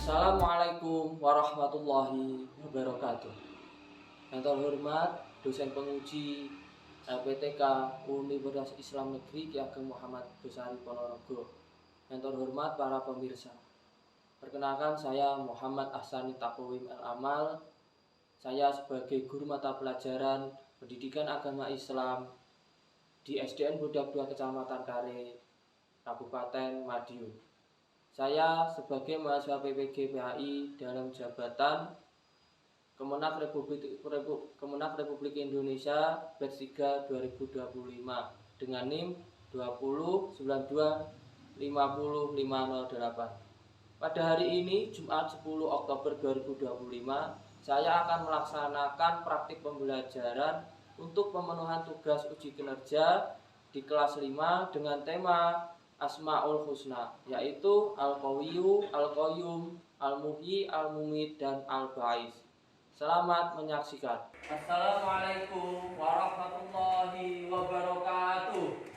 Assalamualaikum warahmatullahi wabarakatuh. Yang terhormat dosen penguji LPTK Universitas Islam Negeri Ki Ageng Muhammad Besari Ponorogo. Yang terhormat para pemirsa. Perkenalkan, saya Muhammad Ahsani Taqwim Al-Amal. Saya sebagai guru mata pelajaran Pendidikan Agama Islam di SDN Budak 2 Kecamatan Kare, Kabupaten Madiun. Saya sebagai mahasiswa PPG PHI dalam jabatan Kemenak Republik Indonesia batch 3 2025 dengan NIM 20925058. Pada hari ini Jumat 10 Oktober 2025, saya akan melaksanakan praktik pembelajaran untuk pemenuhan tugas uji kinerja di kelas 5 dengan tema Asmaul Husna, yaitu Al-Qawiyyu, Al-Qayyum, Al-Muhyi, Al-Mumit, dan Al-Ba'is. Selamat menyaksikan. Assalamualaikum warahmatullahi wabarakatuh.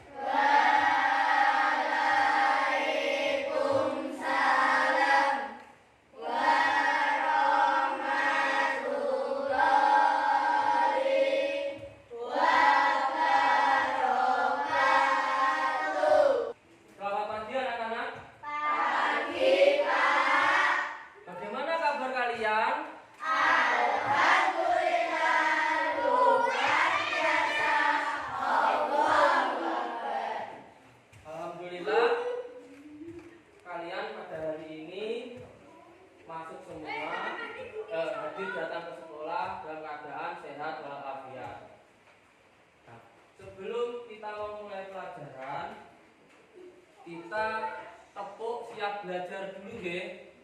Hadir datang ke sekolah dalam keadaan sehat walafiat. Nah, sebelum kita memulai pelajaran, kita tepuk siap belajar dulu, nggih.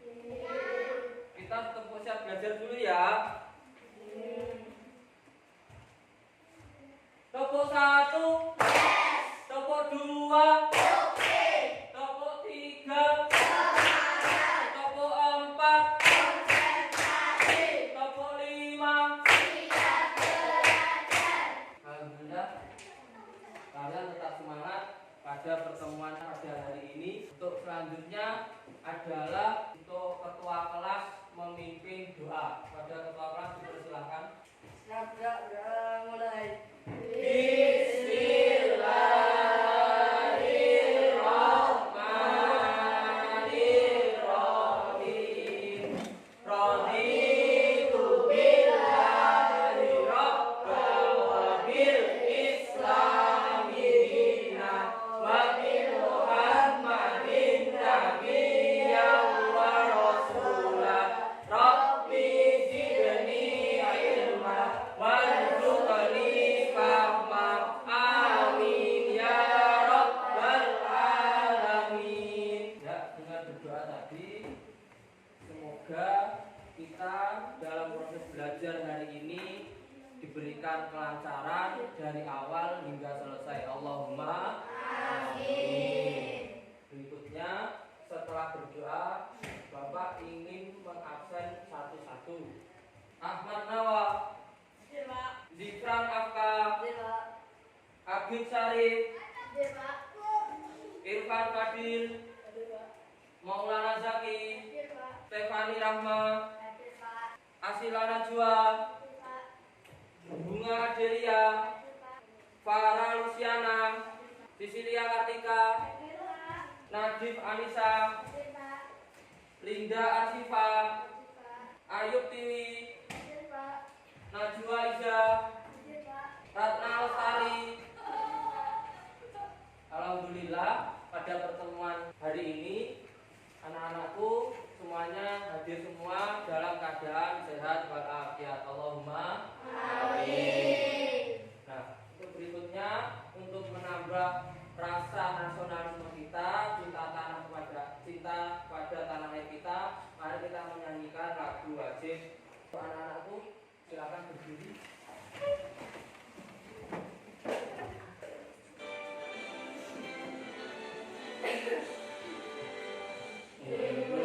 Kita tepuk siap belajar dulu ya. Tepuk 1, tepuk 2, tepuk 3, tepuk 4, tepuk 5. Alhamdulillah, kalian tetap semangat pada pertemuan pada hari ini. Untuk selanjutnya adalah untuk ketua kelas memimpin doa. Pada ketua kelas dipersilakan. Mulai. Bismillahirrahmanirrahim. Raditu billahi rabban wa bil islami dinan wa bi Muhammadin nabiyyan wa rasulan. Rabbi zidni ilma warzuqni fahma. Amin ya rabbal alamin. Ya, dengan berdoa tadi, semoga kita dalam proses belajar hari ini diberikan kelancaran dari awal hingga selesai. Allahumma amin. Berikutnya, setelah berdoa, Bapak ingin mengabsen satu-satu. Ahmad Nawa, Zifran Afka, Abid Syarif, Irfan Fadil, Maulana Zaki, Stefani Rahma, Asila Najwa, Bunga Adelia, Farah Luciana, Sisilia Kartika, Nadif Anissa, Linda Arsifa, Ayub Tiwi, Najwa Iza, Ratna Lestari. Alhamdulillah, pada pertemuan hari ini anak-anakku semuanya hadir semua dalam keadaan sehat walafiat. Allahumma amin. Nah, untuk berikutnya, untuk menambah rasa nasionalisme kita, cinta pada tanah air kita, mari kita menyanyikan lagu wajib. Anak-anakku, silakan berdiri. Ibu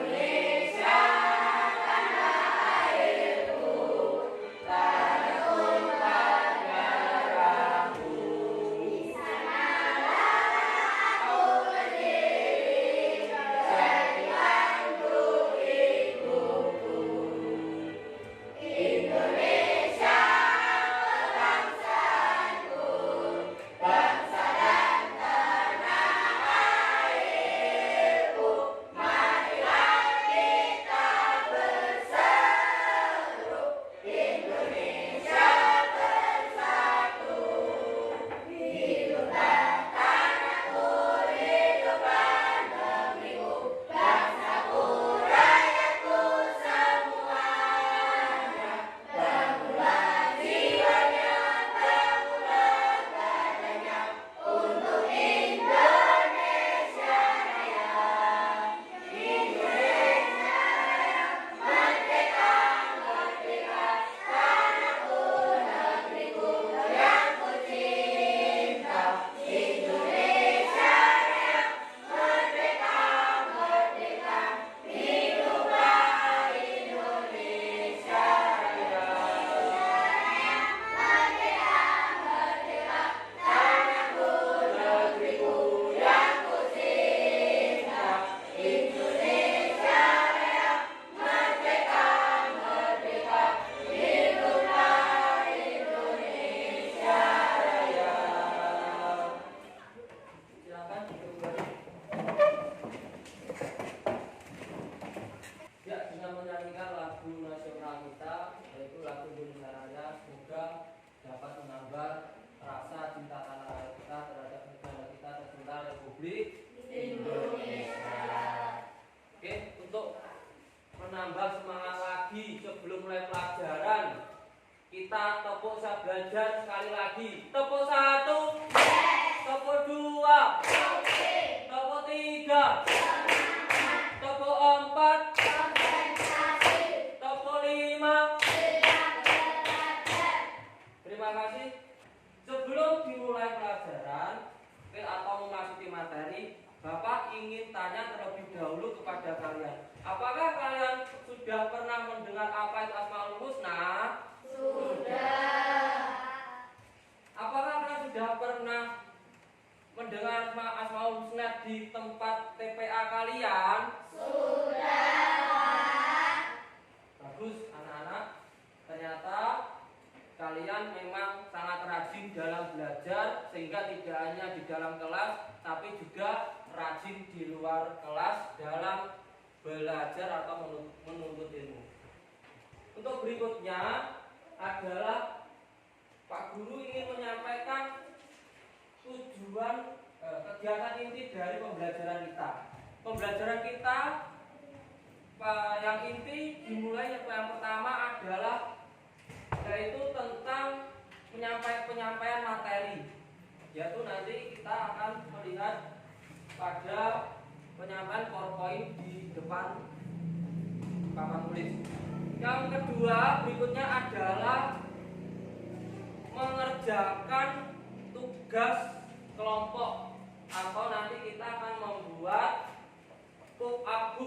belajar sekali lagi. Tepuk 1, tepuk 2, tepuk 3, tepuk 4, tepuk 5. Terima kasih. Sebelum dimulai pelajaran atau memasuki materi, Bapak ingin tanya terlebih dahulu kepada kalian. Apakah kalian sudah pernah mendengar apa itu Asmaul Husna? Sudah. Apakah kalian sudah pernah mendengar Asmaul Husna di tempat TPA kalian? Sudah. Bagus anak-anak. Ternyata kalian memang sangat rajin dalam belajar, sehingga tidak hanya di dalam kelas tapi juga rajin di luar kelas dalam belajar atau menuntut ilmu. Untuk berikutnya adalah Pak Guru ingin menyampaikan tujuan kegiatan inti dari pembelajaran kita. Pembelajaran kita yang inti dimulai yang pertama adalah yaitu tentang penyampaian materi. Yaitu nanti kita akan melihat pada penyampaian PowerPoint di depan papan tulis. Yang kedua berikutnya adalah mengerjakan tugas kelompok, atau nanti kita akan membuat pop-up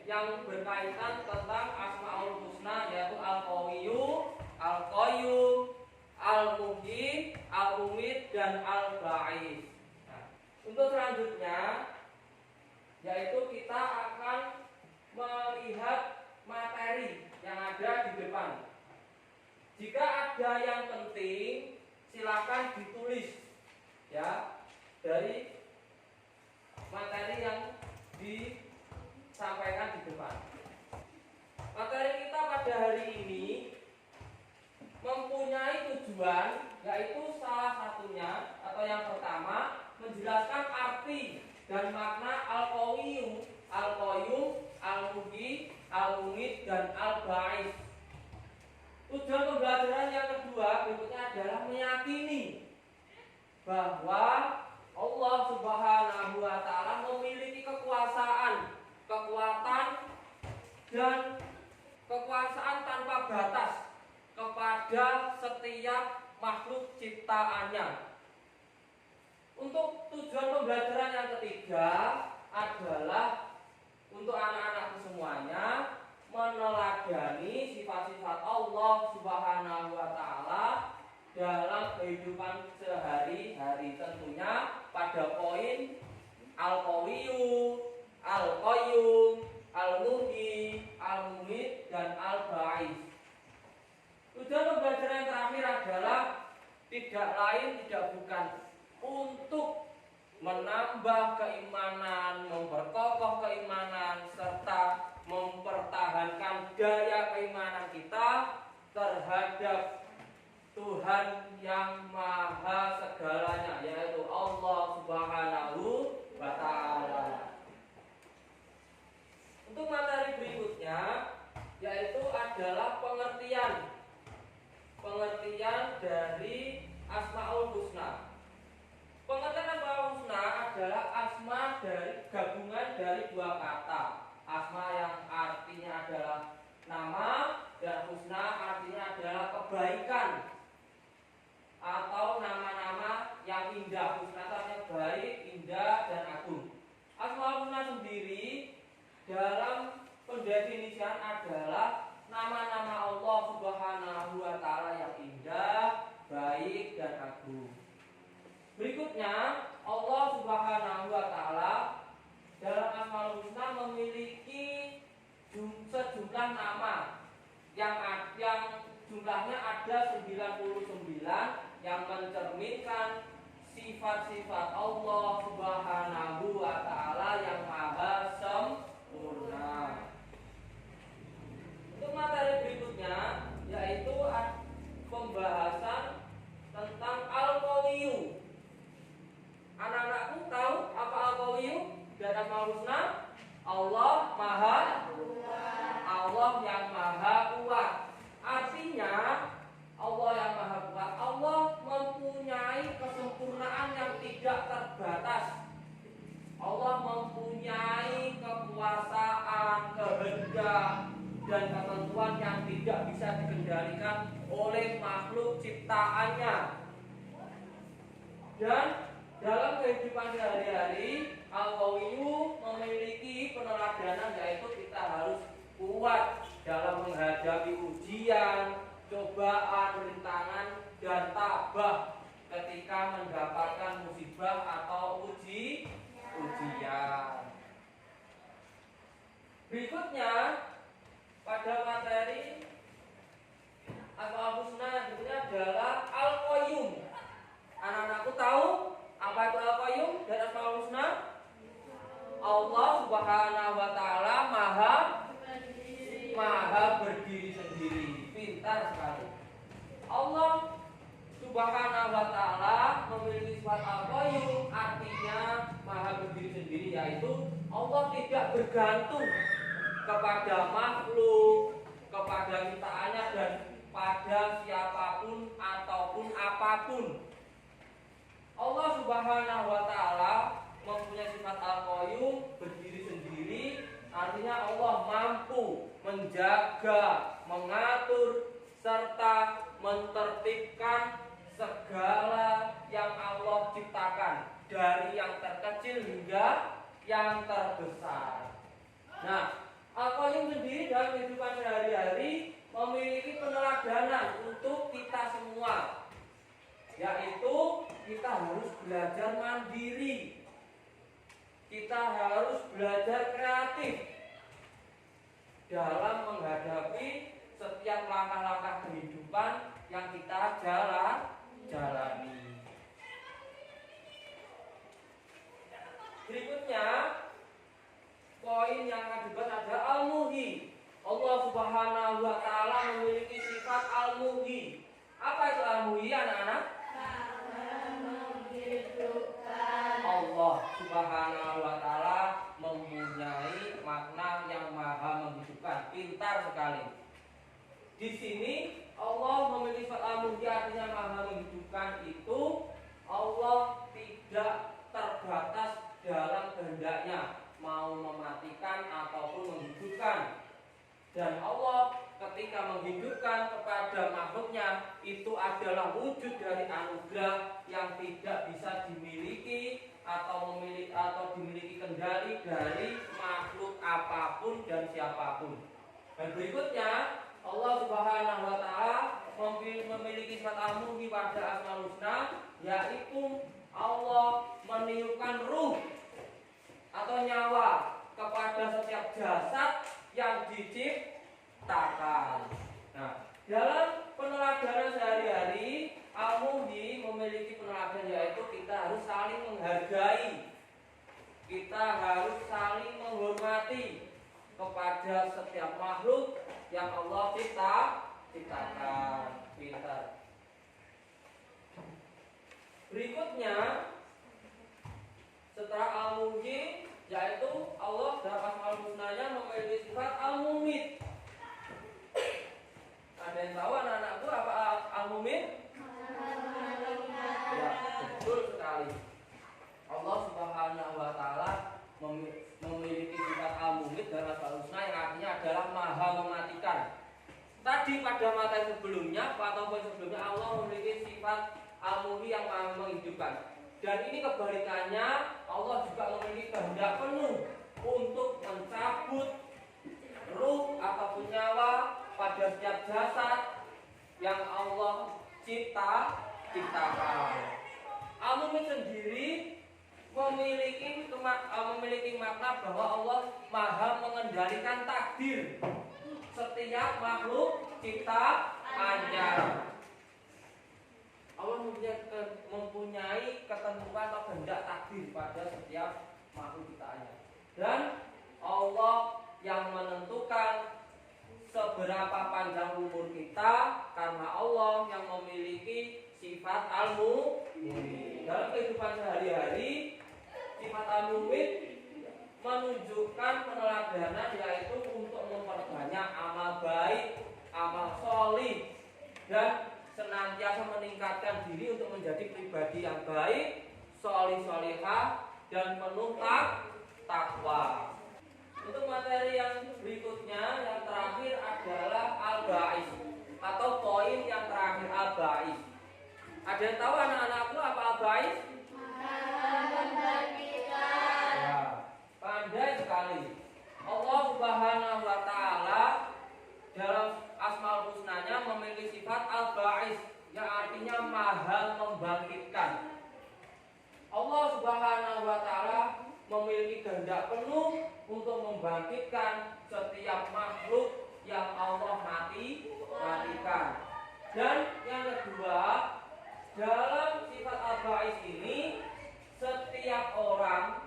yang berkaitan tentang Asmaul Husna, yaitu Al-Qawiyyu, Al-Qayyum, Al-Muhyi, Al-Mumit, dan Al-Ba'is. Nah, untuk selanjutnya yaitu kita akan melihat materi yang ada di depan. Jika ada yang penting, silakan ditulis ya dari materi yang disampaikan di depan. Materi kita pada hari ini mempunyai tujuan, yaitu salah satunya atau yang pertama menjelaskan arti dan makna Al-Qawiyyu, Al-Qayyum, Al-Muhyi, Al-Mumit, dan Al-Ba'is. Tujuan pembelajaran yang kedua berikutnya adalah meyakini bahwa Allah Subhanahu wa Ta'ala memiliki kekuasaan, kekuatan, dan kekuasaan tanpa batas kepada setiap makhluk ciptaannya. Untuk tujuan pembelajaran yang ketiga adalah untuk anak-anak semuanya meneladani sifat-sifat Allah Subhanahu wa Ta'ala dalam kehidupan sehari-hari, tentunya pada poin Al-Qawiyyu, Al-Qayyum, Al-Muhyi, Al-Mumit, dan Al-Ba'is. Tujuan pembelajaran yang terakhir adalah tidak lain tidak bukan untuk menambah keimanan, memperkokoh keimanan, serta mempertahankan daya keimanan kita terhadap Tuhan yang Maha Segalanya, yaitu Allah Subhanahu wa Ta'ala. Untuk materi berikutnya yaitu adalah pengertian dari Asmaul Husna. Pengertian Asmaul Husna adalah asma dari gabungan dari dua kata. Asma yang artinya adalah nama, dan husna artinya adalah kebaikan atau nama-nama yang indah. Husna artinya baik, indah, dan agung. Asmaul Husna sendiri dalam pendefinisian adalah nama-nama Allah Subhanahu wa Ta'ala yang indah, baik, dan agung. Berikutnya, Allah Subhanahu wa Ta'ala dalam Asmaul Husna memiliki sejumlah nama yang jumlahnya ada 99 yang mencerminkan sifat-sifat Allah Subhanahu wa Ta'ala yang maha sempurna. Untuk materi berikutnya yaitu pembahasan tentang Al-Qawiyyu. Anak-anakku tahu apa Al-Qawiyyu dan Asmaul Husna? Allah yang maha kuat. Artinya Allah yang Maha Kuat. Allah mempunyai kesempurnaan yang tidak terbatas. Allah mempunyai kekuasaan, kehendak, dan ketentuan yang tidak bisa dikendalikan oleh makhluk ciptaannya. Dan dalam kehidupan sehari-hari, Al-Qawiyyu memiliki peneladanan, yaitu kita harus kuat dalam menghadapi ujian, cobaan, rintangan, dan tabah ketika mendapatkan musibah atau ujian. Berikutnya pada materi Asmaul Husna berikutnya adalah Al-Qayyum. Anak-anakku tahu apa itu Al-Qayyum dan Asmaul Husna? Allah Subhanahu wa taala maha berdiri sendiri. Pintar sekali. Allah Subhanahu wa taala memiliki sifat Al-Qayyum, artinya maha berdiri sendiri, yaitu Allah tidak bergantung kepada makhluk, kepada ciptaannya, dan pada siapapun ataupun apapun. Allah Subhanahu wa taala mempunyai sifat Al-Qayyum, berdiri sendiri, artinya Allah mampu menjaga, mengatur, serta mentertibkan segala yang Allah ciptakan, dari yang terkecil hingga yang terbesar. Nah, Al-Qayyum sendiri dalam kehidupan sehari-hari memiliki peneladanan untuk kita semua, yaitu kita harus belajar mandiri, kita harus belajar kreatif dalam menghadapi setiap langkah-langkah kehidupan yang kita jalani. Berikutnya, poin yang kedua ada Al-Muhyi. Allah Subhanahu wa taala memiliki sifat Al-Muhyi. Apa itu Al-Muhyi, anak-anak? Allah Subhanahu wa taala mempunyai makna yang maha menghidupkan. Pintar sekali. Di sini Allah memiliki sifat Al-Muhyi, artinya maha menghidupkan. Itu Allah tidak terbatas dalam kehendaknya, mau mematikan ataupun menghidupkan. Dan Allah ketika menghidupkan kepada makhluknya, itu adalah wujud dari anugerah yang tidak bisa dimiliki atau dimiliki kendali dari makhluk apapun dan siapapun. Dan berikutnya, Allah Subhanahu wa taala memiliki sifat Al-Muhyi pada Asmaul Husna, yaitu Allah meniupkan ruh atau nyawa kepada setiap jasad yang diciptakan. Nah, dalam peneladanan sehari-hari, Al-Muhyi memiliki peneladanan, yaitu kita harus saling menghargai, kita harus saling menghormati kepada setiap makhluk yang Allah ciptakan. Pintar. Berikutnya, setelah Al-Muhyi, yaitu Allah dalam Asmaul Husnanya memiliki sifat Al-Mumit. Ada yang tahu anak-anakku apa Al-Mumit? Ya, betul sekali. Allah Subhanahu wa taala memiliki sifat Al-Mumit dalam Asmaul Husna, yang artinya adalah maha mematikan. Tadi pada materi sebelumnya ataupun sebelumnya, Allah memiliki sifat Al-Muhyi yang maha menghidupkan. Dan ini kebalikannya, Allah juga memiliki kehendak penuh untuk mencabut ruh ataupun nyawa pada setiap jasad yang Allah ciptakan. Al-Muhyi sendiri memiliki makna bahwa Allah maha mengendalikan takdir setiap makhluk ciptaannya. Allah mempunyai ketentuan atau kehendak takdir pada setiap makhluk ciptaannya. Dan Allah yang menentukan seberapa panjang umur kita, karena Allah yang memiliki sifat Al-Muhyi. Dalam kehidupan sehari-hari, sifat Al-Muhyi menunjukkan peneladanan, yaitu untuk memperbanyak amal baik, amal sholih, dan senantiasa meningkatkan diri untuk menjadi pribadi yang baik, sholih-sholihah, dan penuh takwa. Untuk materi yang berikutnya, yang terakhir adalah al-ba'is atau poin yang terakhir, al-ba'is. Ada yang tahu anak-anakku apa al-ba'is? Ya, pandai sekali. Allah Subhanahu wa Ta'ala dalam Asmaul Husnanya memiliki sifat al-ba'is yang artinya maha membangkitkan. Allah Subhanahu wa Ta'ala memiliki kehendak penuh untuk membangkitkan setiap makhluk yang Allah matikan. Dan yang kedua, dalam sifat al-ba'is ini, setiap orang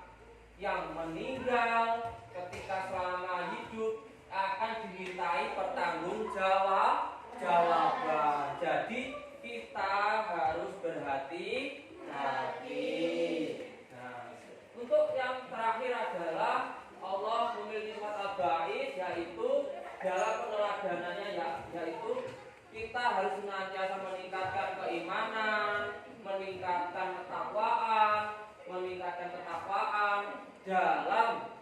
yang meninggal ketika selama hidup akan dimintai pertanggungjawaban. Jadi kita harus berhati-hati. Nah, untuk yang terakhir adalah Allah memiliki sifat al-ba'is, yaitu dalam peneladanannya yaitu kita harus senantiasa meningkatkan keimanan, meningkatkan ketakwaan dalam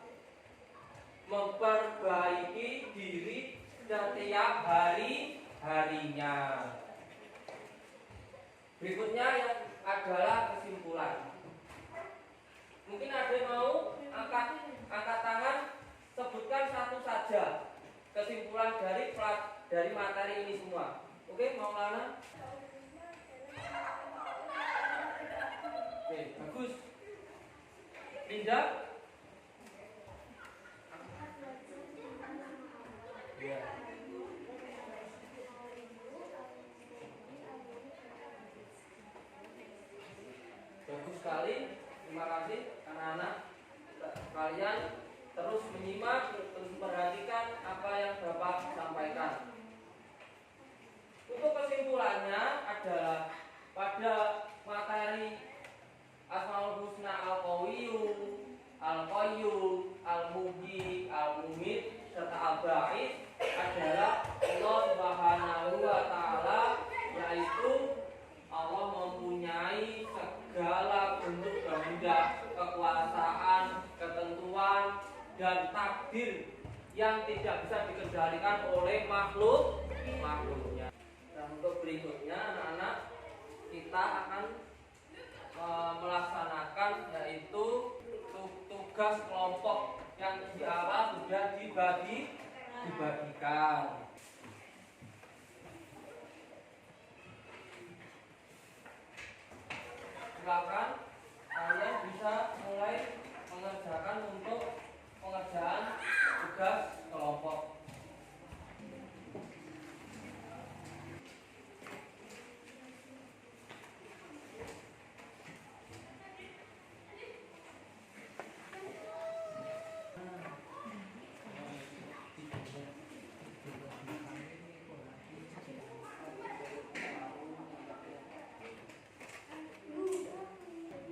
memperbaiki diri setiap harinya. Berikutnya yang adalah kesimpulan. Mungkin ada yang mau angkat tangan, sebutkan satu saja kesimpulan dari materi ini semua. Oke, Maulana? Oke, bagus. Linda? Ya. Bagus sekali. Terima kasih anak-anak. Kalian terus menyimak, terus memperhatikan apa yang Bapak sampaikan. Untuk kesimpulannya adalah pada materi Asmaul Husna Al-Qawiyyu, Al-Qayyum, Al-Muhyi, Al-Mumit, serta Al-Ba'is adalah Allah Subhanahu wa Ta'ala, yaitu Allah mempunyai segala bentuk kehendak, kekuasaan, ketentuan, dan takdir yang tidak bisa dikendalikan oleh makhluknya. Dan untuk berikutnya anak-anak, kita akan melaksanakan yaitu tugas kelompok yang di awal sudah dibagikan. Silakan kalian bisa mulai mengerjakan untuk pengerjaan tugas kelompok.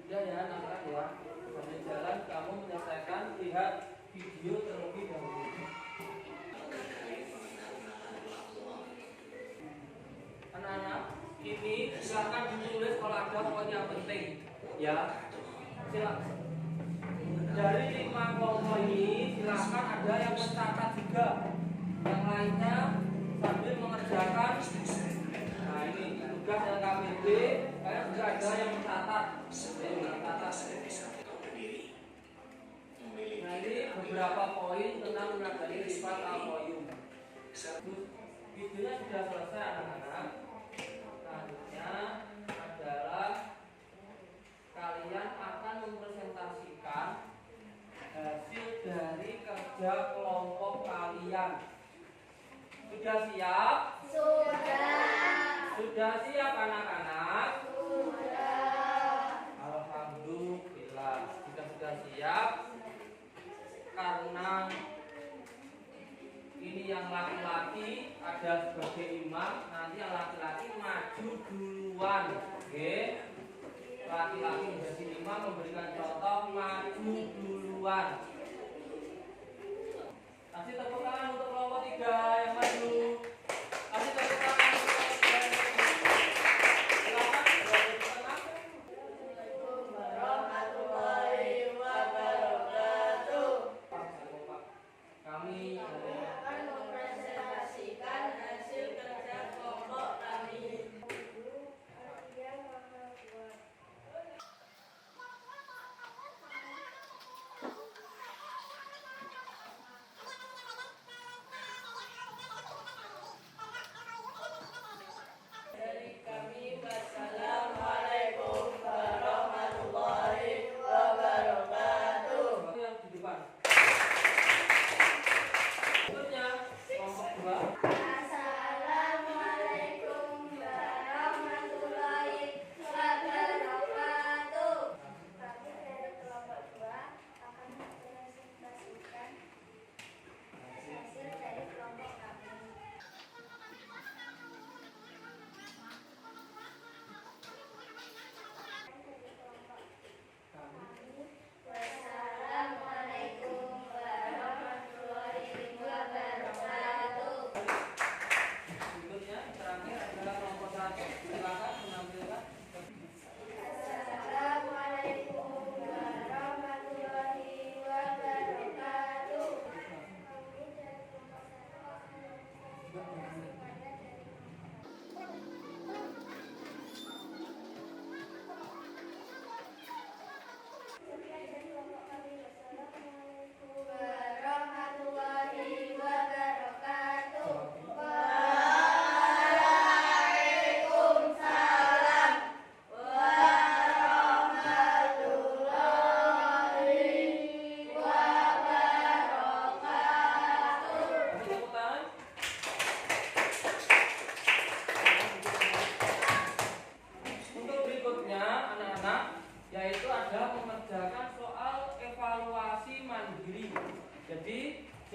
Ya, anak-anak ya, sambil jalan kamu menyelesaikan, lihat video terlebih dahulu. Anak-anak, ini silakan ditulis kalau ada poin yang penting, ya. Silakan. Dari 5 kelompok ini, silakan ada yang mencatat juga, yang lainnya sambil mengerjakan. Nah ini tugas yang KPB, kalian juga ada yang mencatat. Nah ini beberapa poin tentang mengenai sifat al-qayyum. Videonya sudah selesai anak-anak. Selanjutnya adalah kalian akan mempresentasikan hasil dari kerja kelompok kalian. Sudah siap? Sudah siap anak-anak? Alhamdulillah. Jika sudah siap, karena ini yang laki-laki ada sebagai imam, nanti yang laki-laki maju duluan. Oke? Laki-laki menjadi imam, memberikan contoh, maju duluan. Kasih tepuk tangan untuk kelompok 3 yang maju. Kasih tepuk tangan untuk kelompok 3.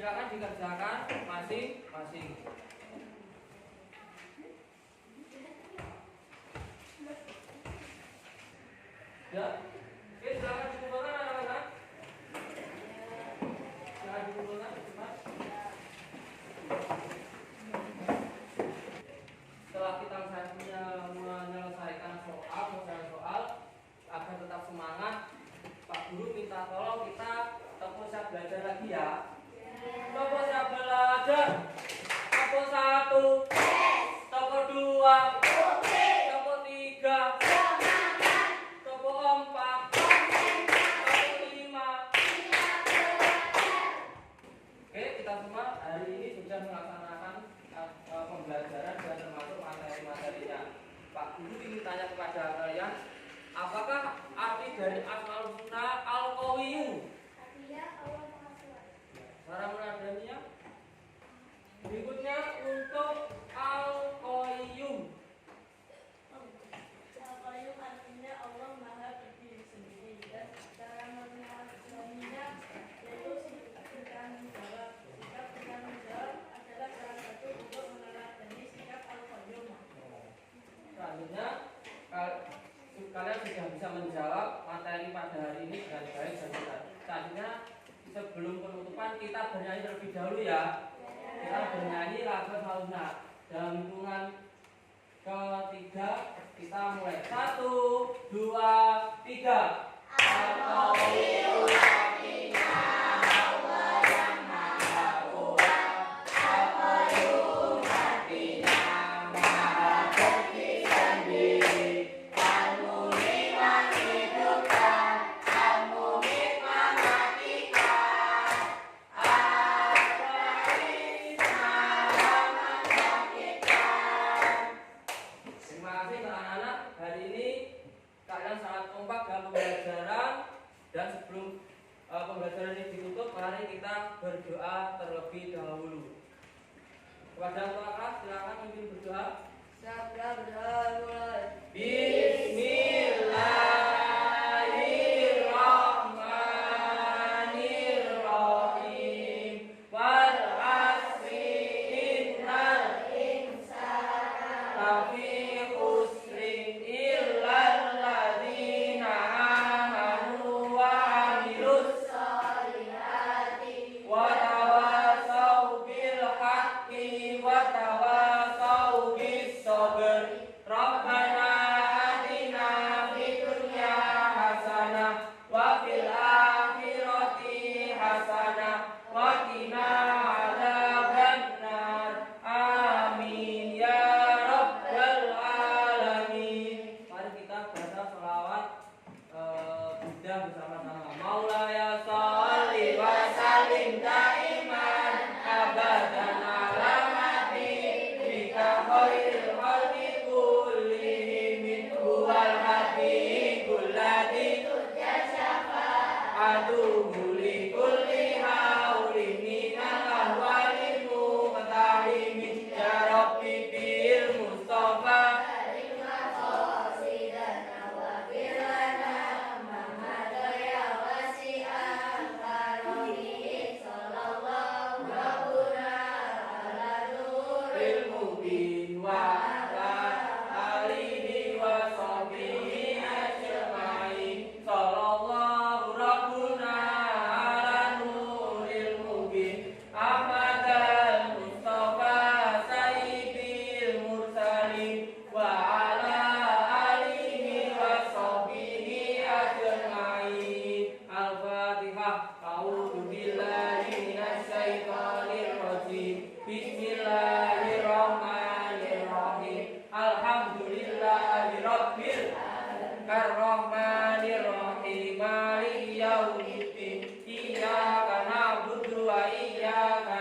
silakan dikerjakan masing-masing. Ya, oke, silakan dikumpulkan anak-anak. Silakan dikumpulkan cepat. Setelah kita menyelesaikan soal agar tetap semangat, Pak Guru minta tolong kita tepuk siap belajar lagi ya. Tepuk siap belajar. Tepuk 1, tepuk 2, tepuk 3, tepuk 4, tepuk 5. Oke, kita semua hari ini sudah melaksanakan pembelajaran dan termasuk materi-materinya. Pak Guru ingin tanya kepada kalian, apakah arti dari Asmaul Husna Al-Qawiyyu? Cara menadaninya. Berikutnya untuk Al-Qayyum. Al-Qayyum artinya Allah Maha Berdiri Sendiri, dan cara menadaninya yaitu sikap bertanggung jawab. Sikap bertanggung jawab adalah salah satu untuk meneladani sikap Al-Qayyum. Selanjutnya kalian sudah bisa menjawab materi pada hari ini dengan baik dan benar. Selanjutnya sebelum penutupan kita bernyanyi terlebih dahulu ya. Kita bernyanyi lagu Al-Husna. Dalam hitungan ketiga kita mulai 1, 2, 3. Al-Qawiyyu artinya Allah yang Maha Kuat. Al-Qayyum artinya Maha Berdiri Sendiri. Al-Muhyi menghidupkan, Al-Mumit mematikan, Al-Waris Maha membangkitkan. Terima kasih anak-anak. Hari ini kalian sangat kompak dalam pembelajaran, dan sebelum pembelajaran ini ditutup, mari kita berdoa terlebih dahulu. Kepada ketua kelas silakan memimpin berdoa. Sabda berdoa. Bismillahirrahmanirrahim. Wal asri innal insana lafi khusrin illal ladzina amanu wa amilus solihati wa tawassaw bil haqqi wa tawassaw bis sabr. Rabbana atina fid dunya hasanah wa fil akhirati hasanah wa qina adzabannar. Amin ya rabbal alamin. Mari kita baca sholawat Buddha bersama-sama. Maulaya sholli wa sallim daiman abadan ala nabiyika khairil khalqi kullihim min huwal habibul ladzi turja syafa'atuhu li kulli haulin minal ahwali muqtahimin ya rabbi bil mustafa ilmubin wa ala alihi wa sahbihi ajma'in. Sallallahu rabbuna ala nuril mubin Ahmadal Mustafa sayyidil mursalin wa ala alihi wa sahbihi ajma'in. Al-Fatihah. A'udzu billahi minasy syaithanir rajim. Bismillahirrahmanirrahim. Alhamdulillahi rabbil arrahmanirrahim. Maliki yaumiddin. Iyyaka na'budu wa iyyaka